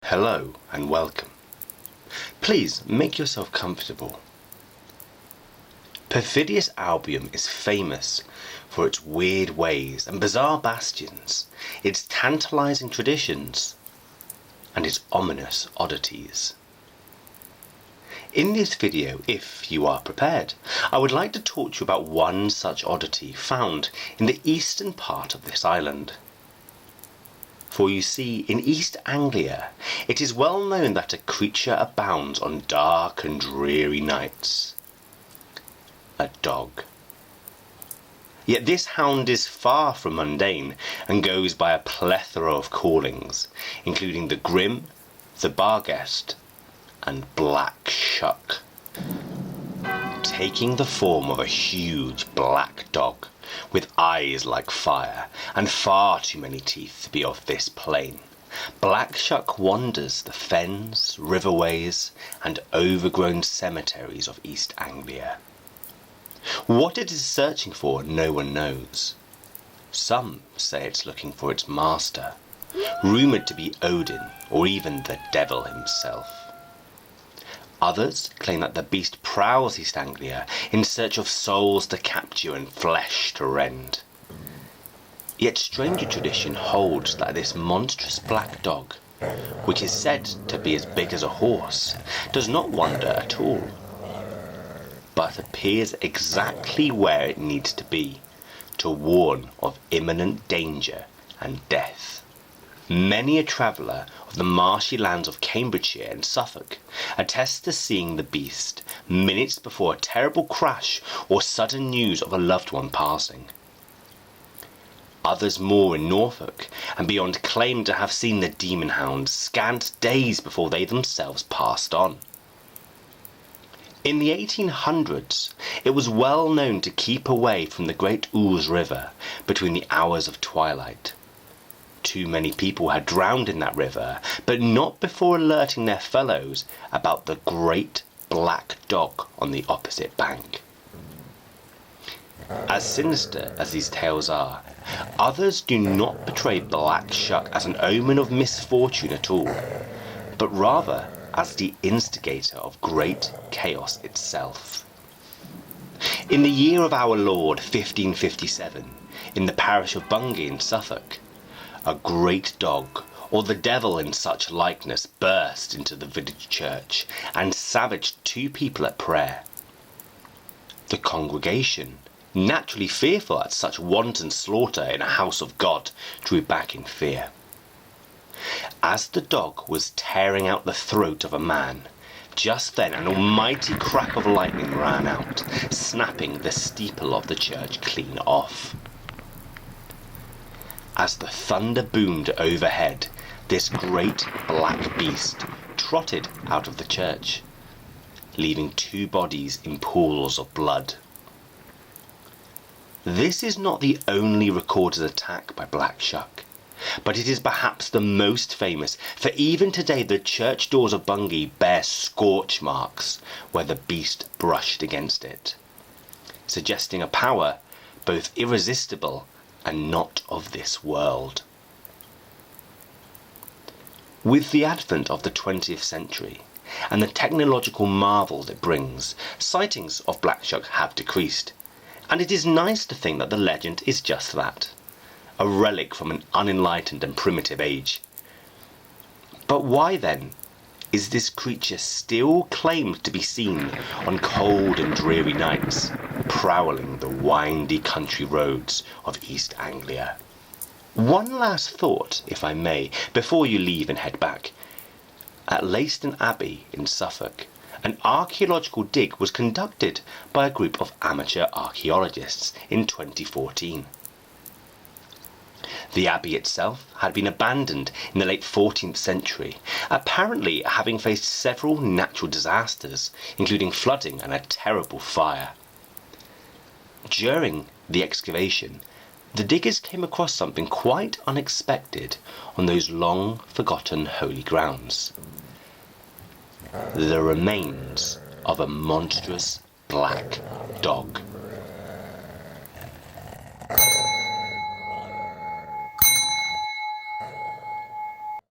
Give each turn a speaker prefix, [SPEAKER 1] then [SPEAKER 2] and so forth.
[SPEAKER 1] Hello and welcome. Please make yourself comfortable. Perfidious Albion is famous for its weird ways and bizarre bastions, its tantalizing traditions, and its ominous oddities. In this video, if you are prepared, I would like to talk to you about one such oddity found in the eastern part of this island. For you see, in East Anglia, it is well known that a creature abounds on dark and dreary nights. A dog. Yet this hound is far from mundane and goes by a plethora of callings, including the Grim, the Barguest, and Black Shuck. Taking the form of a huge black dog, with eyes like fire, and far too many teeth to be of this plane, Black Shuck wanders the fens, riverways, and overgrown cemeteries of East Anglia. What it is searching for, no one knows. Some say it's looking for its master, rumoured to be Odin or even the devil himself. Others claim that the beast prowls East Anglia in search of souls to capture and flesh to rend. Yet stranger tradition holds that this monstrous black dog, which is said to be as big as a horse, does not wander at all, but appears exactly where it needs to be, to warn of imminent danger and death. Many a traveller of the marshy lands of Cambridgeshire and Suffolk attests to seeing the beast minutes before a terrible crash or sudden news of a loved one passing. Others more in Norfolk and beyond claim to have seen the demon hound scant days before they themselves passed on. In the 1800s, it was well known to keep away from the Great Ouse River between the hours of twilight. Too many people had drowned in that river, but not before alerting their fellows about the great black dog on the opposite bank. As sinister as these tales are, others do not portray Black Shuck as an omen of misfortune at all, but rather as the instigator of great chaos itself. In the year of our Lord 1557, in the parish of Bungay in Suffolk, a great dog, or the devil in such likeness, burst into the village church and savaged two people at prayer. The congregation, naturally fearful at such wanton slaughter in a house of God, drew back in fear. As the dog was tearing out the throat of a man, just then an almighty crack of lightning ran out, snapping the steeple of the church clean off. As the thunder boomed overhead, this great black beast trotted out of the church, leaving two bodies in pools of blood. This is not the only recorded attack by Black Shuck, but it is perhaps the most famous, for even today the church doors of Bungay bear scorch marks where the beast brushed against it, suggesting a power both irresistible and not of this world. With the advent of the 20th century and the technological marvels it brings, sightings of Black Shuck have decreased, and it is nice to think that the legend is just that, a relic from an unenlightened and primitive age. But why then is this creature still claimed to be seen on cold and dreary nights, prowling the windy country roads of East Anglia? One last thought, if I may, before you leave and head back. At Leiston Abbey in Suffolk, an archaeological dig was conducted by a group of amateur archaeologists in 2014. The abbey itself had been abandoned in the late 14th century, apparently having faced several natural disasters, including flooding and a terrible fire. During the excavation, the diggers came across something quite unexpected on those long-forgotten holy grounds. The remains of a monstrous black dog.